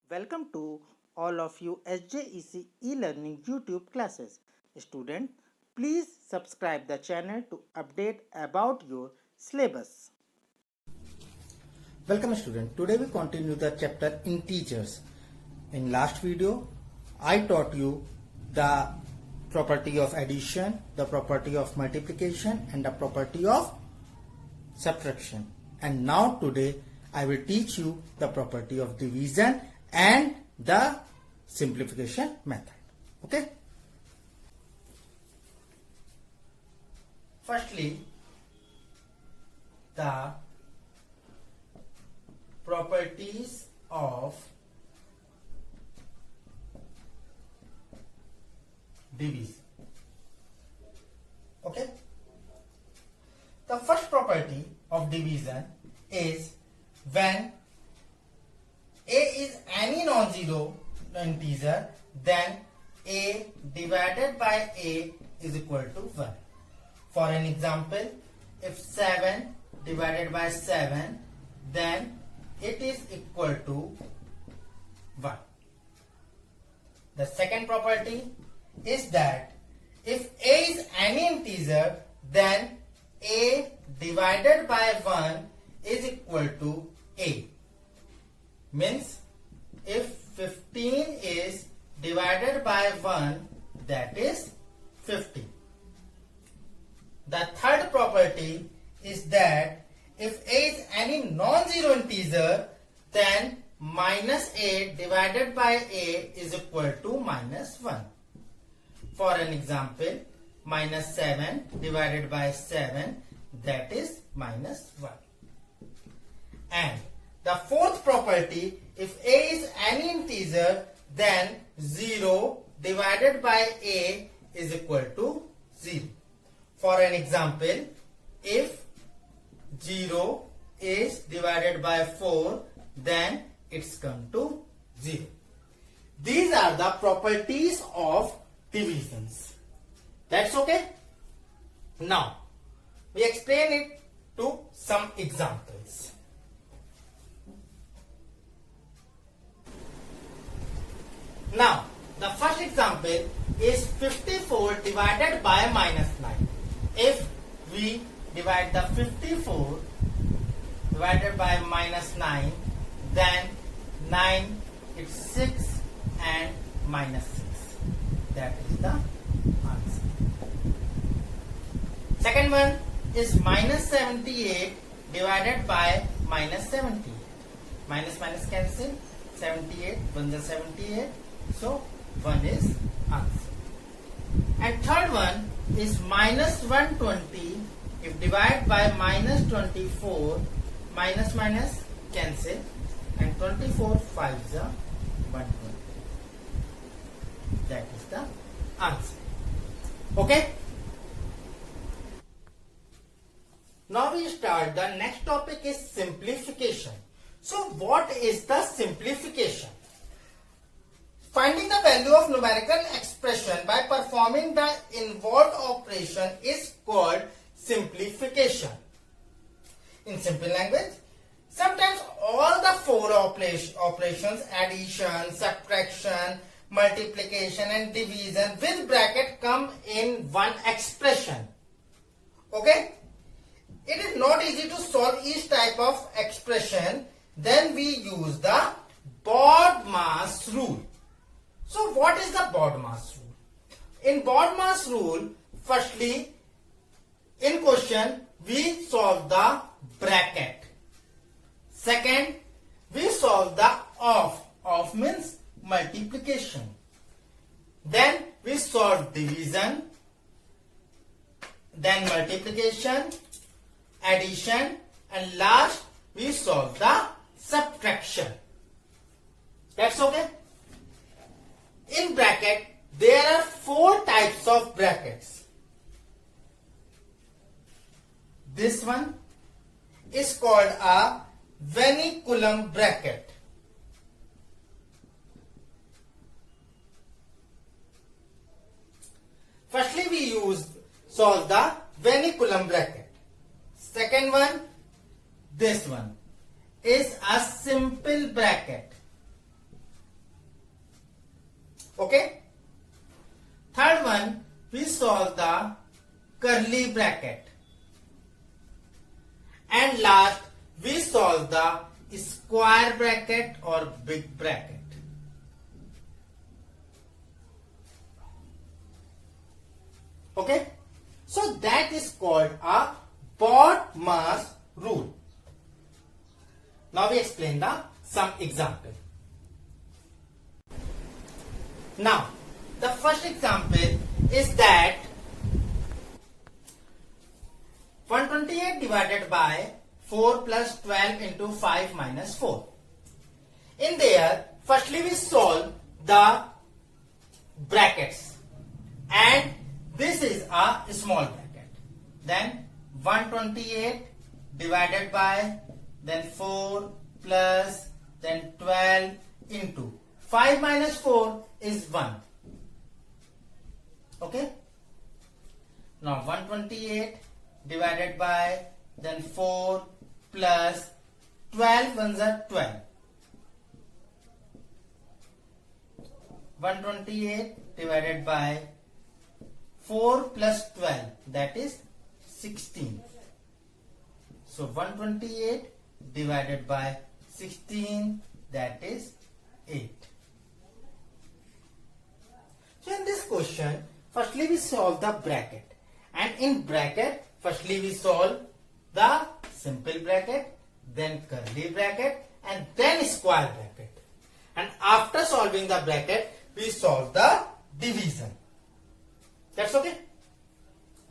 Welcome to all of you SJEC e-learning YouTube classes. Student, please subscribe the channel to update about your syllabus. Welcome student. Today we continue the chapter integers. In last video, I taught you the property of addition, the property of multiplication and the property of subtraction. And now today I will teach you the property of division and the simplification method. Okay? Firstly, the properties of division. Okay? The first property of division is when a is any non-zero integer, then a divided by a is equal to 1. For an example, if 7 divided by 7, then it is equal to 1. The second property is that if a is any integer, then a divided by 1 is equal to a. Means if 15 is divided by 1, that is 50. The third property is that if a is any non-zero integer, then minus a divided by a is equal to minus 1. For an example, minus 7 divided by 7, that is minus 1. And the fourth property, if a is any integer, then 0 divided by a is equal to 0. For an example, if 0 is divided by 4, then it's come to 0. These are the properties of divisions. That's okay? Now, we explain it to some examples. Now, the first example is 54 divided by minus 9. If we divide the 54 divided by minus 9, then 9 is 6 and minus 6. That is the answer. Second one is minus 78 divided by minus 70. Minus minus cancel. 78, 1 is 78. So 1 is answer. And third one is minus 120. If divide by minus 24, minus minus cancel, and 24 5 is 120. That is the answer. Okay? Now we start. The next topic is simplification. So what is the simplification? Finding the value of numerical expression by performing the involved operation is called simplification. In simple language, sometimes all the four operations, addition, subtraction, multiplication and division with bracket come in one expression. Okay? It is not easy to solve each type of expression. Then we use the BODMAS rule. So what is the BODMAS rule? In BODMAS rule, firstly, in question, we solve the bracket. Second, we solve the OF. OF means multiplication. Then we solve division, then multiplication, addition, and last we solve the subtraction. That's okay? In bracket, there are four types of brackets. This one is called a Venn bracket. Firstly, we solve the Venn bracket. Second one, this one is a simple bracket. Okay. Third one, we solve the curly bracket. And last, we solve the square bracket or big bracket. Okay. So that is called a BODMAS rule. Now we explain some example. Now, the first example is that 128 divided by 4 plus 12 into 5 minus 4. In there, firstly we solve the brackets, and this is a small bracket. Then 128 divided by, then 4 plus, then 12 into 5 minus 4 is 1. Okay. Now 128 divided by, then 4 plus 12 ones are 12. 128 divided by 4 plus 12, that is 16. So 128 divided by 16, that is 8. So in this question, firstly we solve the bracket, and in bracket firstly we solve the simple bracket, then curly bracket, and then square bracket, and after solving the bracket we solve the division. That's okay.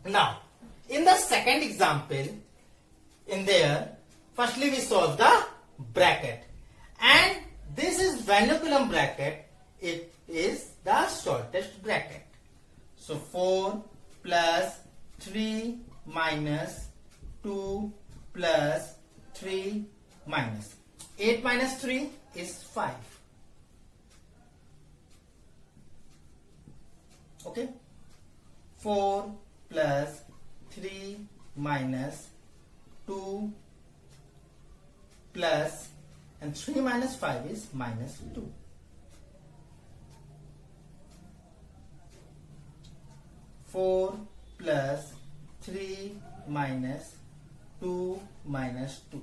Now in the second example, in there firstly we solve the bracket, and this is Venn bracket. It is the shortest bracket. So 4 plus 3 minus 2 plus 3 minus 8 minus 3 is 5. Okay. 4 plus 3 minus 2 plus, and 3 minus 5 is minus 2. 4 plus 3 minus 2 minus 2.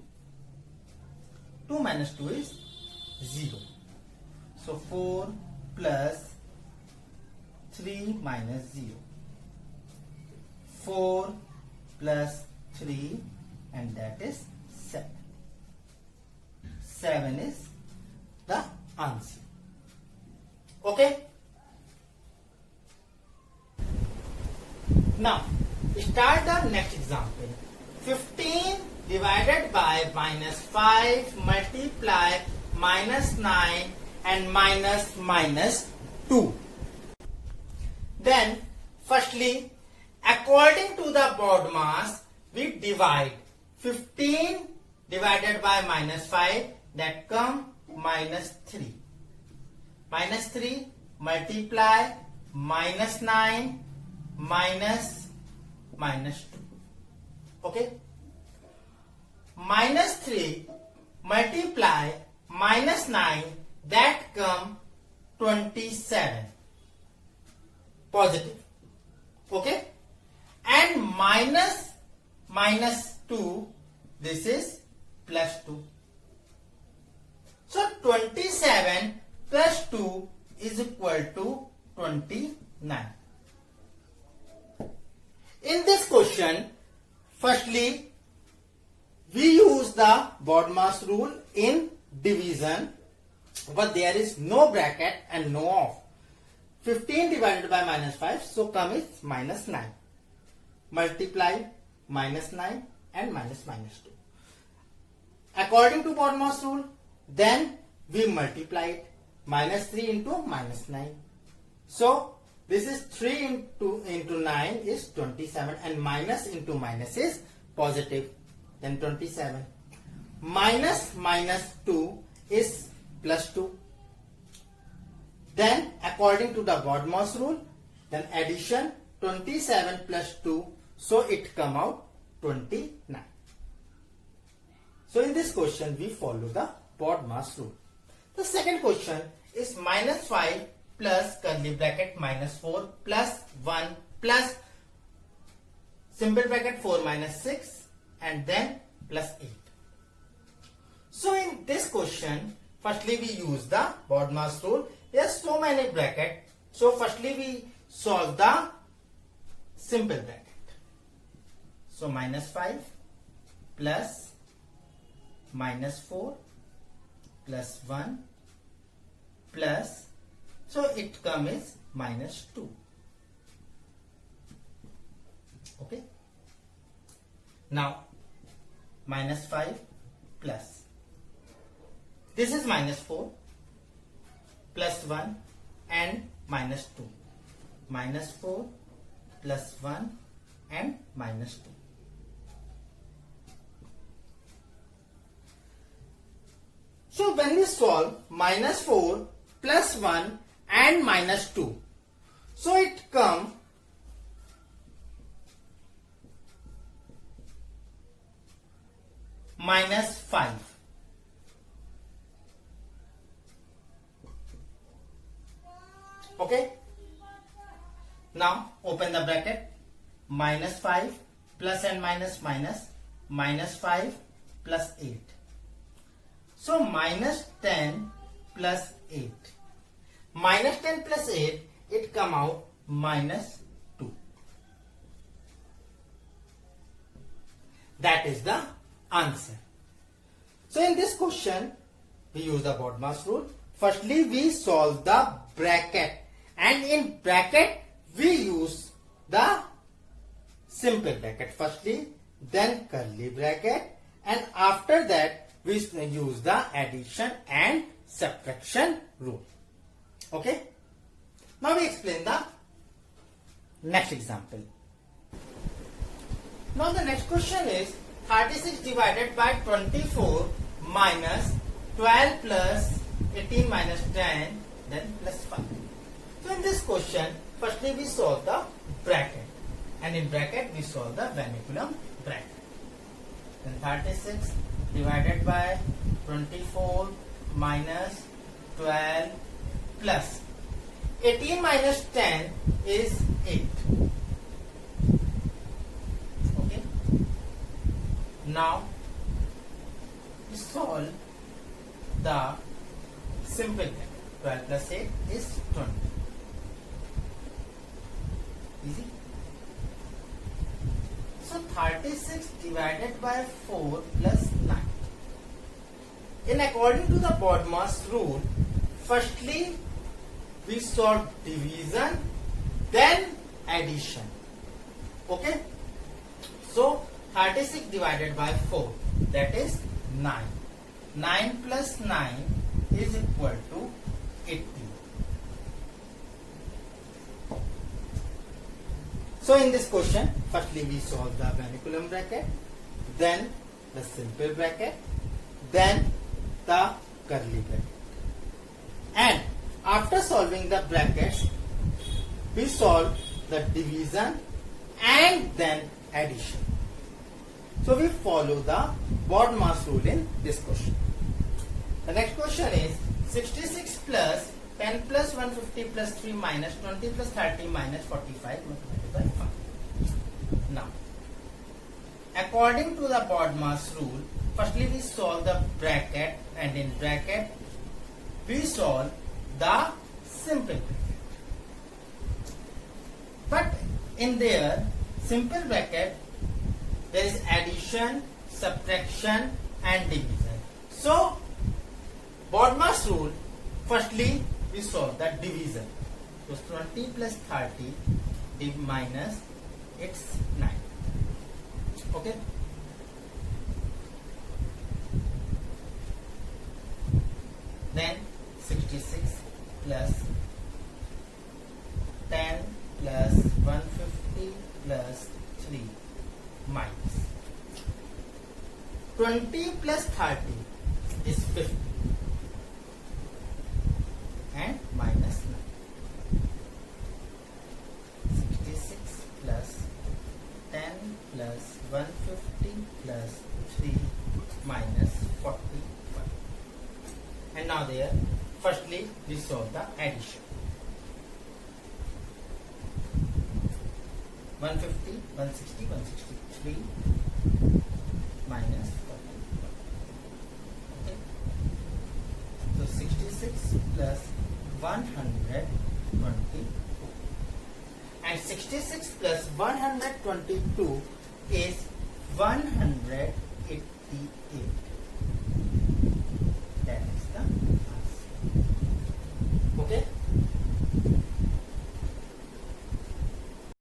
2 minus 2 is 0. So 4 plus 3 minus 0. 4 plus 3, and that is 7. 7 is the answer. Okay. Now, start the next example. 15 divided by minus 5 multiply minus 9 and minus 2. Then, firstly, according to the BODMAS, we divide 15 divided by minus 5, that come minus 3. Minus 3 multiply minus 9 minus 2. Okay. Minus 3 multiply minus 9, that come 27. Positive. Okay. And minus 2, this is plus 2. So 27 plus 2 is equal to 29. In this question, firstly, we use the BODMAS rule in division, but there is no bracket and no off. 15 divided by minus 5, so come is minus 9. Multiply minus 9 and minus 2. According to BODMAS rule, then we multiply it. Minus 3 into minus 9. So this is 3 into 9 is 27, and minus into minus is positive. Then 27. Minus 2 is plus 2. Then according to the BODMAS rule, then addition 27 plus 2, so it come out 29. So in this question we follow the BODMAS rule. The second question is minus 5 plus curly bracket minus 4 plus 1 plus simple bracket 4 minus 6 and then plus 8. So in this question, firstly we use the BODMAS rule. There are so many brackets. So firstly we solve the simple bracket. So minus 5 plus minus 4 plus 1 plus, so it comes minus 2. Okay. Now minus 5 plus, this is minus 4 plus 1 and minus 2. Minus 4 plus 1 and minus 2. So when we solve minus 4 plus 1 and minus 2, so it comes minus 5. Okay. Now open the bracket. Minus 5 plus and minus minus, minus 5 plus 8. So minus 10 plus 8. Minus 10 plus 8, it come out minus 2. That is the answer. So in this question, we use the BODMAS rule. Firstly, we solve the bracket, and in bracket we use the simple bracket firstly, then curly bracket, and after that we use the addition and subtraction rule. Okay. Now we explain the next example. Now the next question is 36 divided by 24 minus 12 plus 18 minus 10 then plus 5. So in this question, firstly we solve the bracket, and in bracket we solve the vernaculum bracket. Then 36 divided by 24 minus 12 plus 18 minus 10 is 8. Okay. Now we solve the simple bracket. 12 plus 8 is 20. Easy. So 36 divided by 4 plus 9. In according to the BODMAS rule, firstly we solve division, then addition. Okay. So 36 divided by 4, that is 9. 9 plus 9 is equal to 80. So in this question, firstly we solve the vernaculum bracket, then the simple bracket, then the curly bracket. And after solving the brackets, we solve the division and then addition. So we follow the BODMAS rule in this question. The next question is 66 plus 10 plus 150 plus 3 minus 20 plus 30 minus 45 multiplied by 5. Now, according to the BODMAS rule, firstly we solve the bracket, and in bracket we solve the simple bracket. But in their simple bracket, there is addition, subtraction and division. So, BODMAS rule, firstly we solve the division. So 20 plus 30 minus it's 9. Okay. Then 66 plus 10 plus 150 plus 3 minus 20 plus 30 is 50 and minus 9. 66 plus 10 plus 150 plus 3 minus 45. And now there, firstly we solve the addition. 150, 160, 163 minus 40. Okay. So 66 plus 122. And 66 plus 122 is 188.